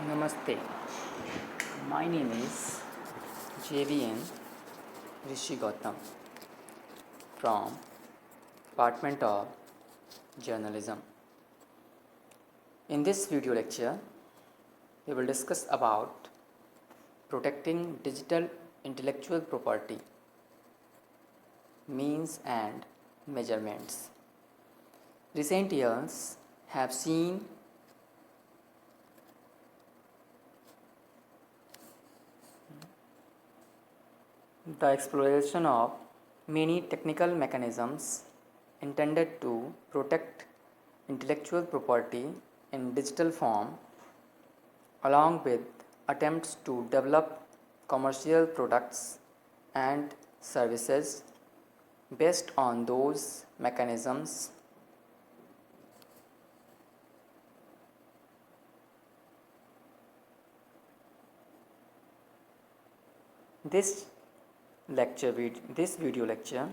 Namaste. My name is JVN Rishi Gautam from Department of Journalism. In this video lecture, we will discuss about protecting digital intellectual property, means and measurements. Recent years have seen the exploration of many technical mechanisms intended to protect intellectual property in digital form, along with attempts to develop commercial products and services based on those mechanisms. This video lecture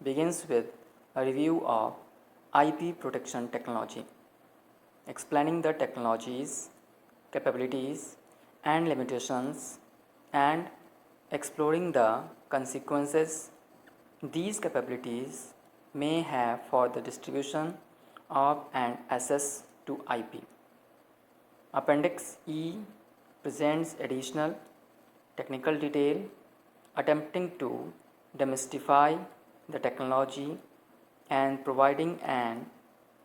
begins with a review of IP protection technology, explaining the technology's capabilities and limitations, and exploring the consequences these capabilities may have for the distribution of and access to IP. Appendix E presents additional technical detail attempting to demystify the technology and providing an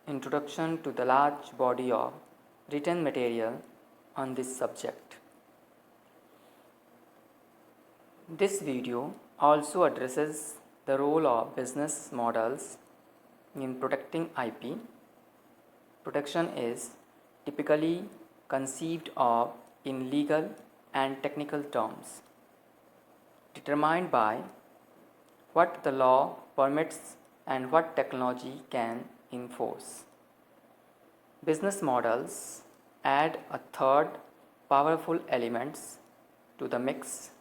introduction to the large body of written material on this subject. This video also addresses the role of business models in protecting IP. Protection is typically conceived of in legal and technical terms, determined by what the law permits and what technology can enforce. Business models add a third powerful element to the mix,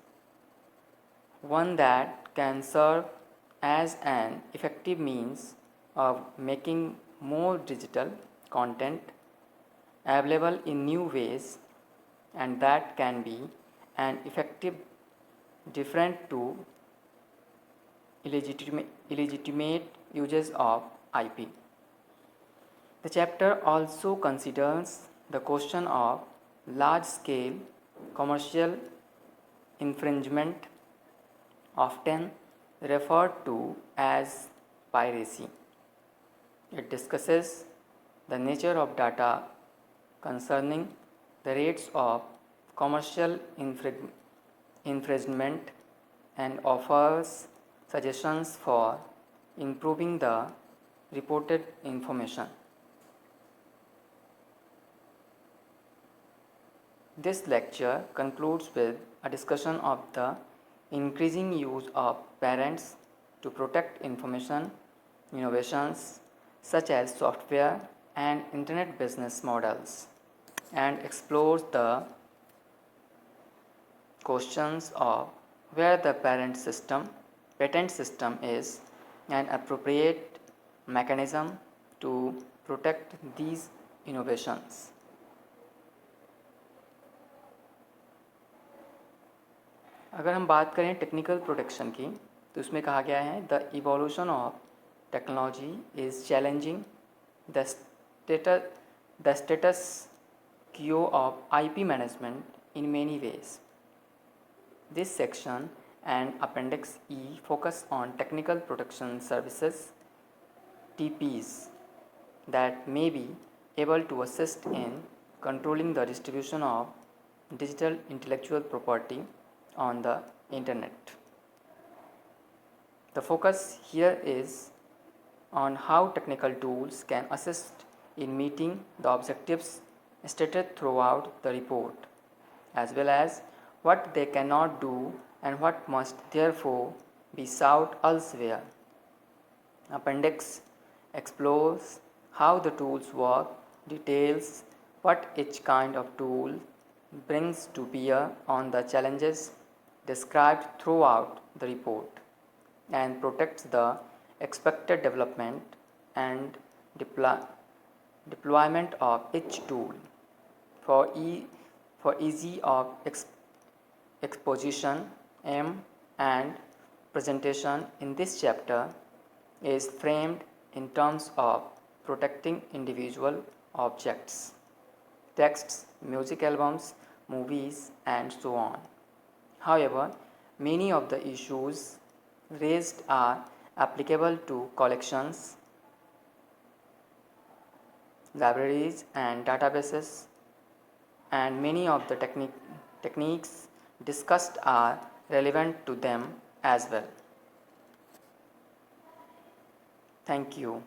one that can serve as an effective means of making more digital content available in new ways, and that can be an effective different to illegitimate uses of IP. The chapter also considers the question of large-scale commercial infringement, often referred to as piracy. It discusses the nature of data concerning the rates of commercial infringement and offers suggestions for improving the reported information. This lecture concludes with a discussion of the increasing use of patents to protect information innovations such as software and internet business models, and explores the questions of where the patent system is an appropriate mechanism to protect these innovations. अगर हम बात करें technical protection की, तो उसमें कहा गया है the evolution of technology is challenging the status Q of IP management in many ways. This section and Appendix E focus on technical protection services (TPs) that may be able to assist in controlling the distribution of digital intellectual property on the internet. The focus here is on how technical tools can assist in meeting the objectives stated throughout the report, as well as what they cannot do and what must therefore be sought elsewhere. Appendix explores how the tools work, details what each kind of tool brings to bear on the challenges described throughout the report, and protects the expected development and deployment of each tool. For For ease of exposition, aim and presentation in this chapter is framed in terms of protecting individual objects, texts, music albums, movies, and so on. However, many of the issues raised are applicable to collections, libraries, and databases, and many of the techniques discussed are relevant to them as well. Thank you.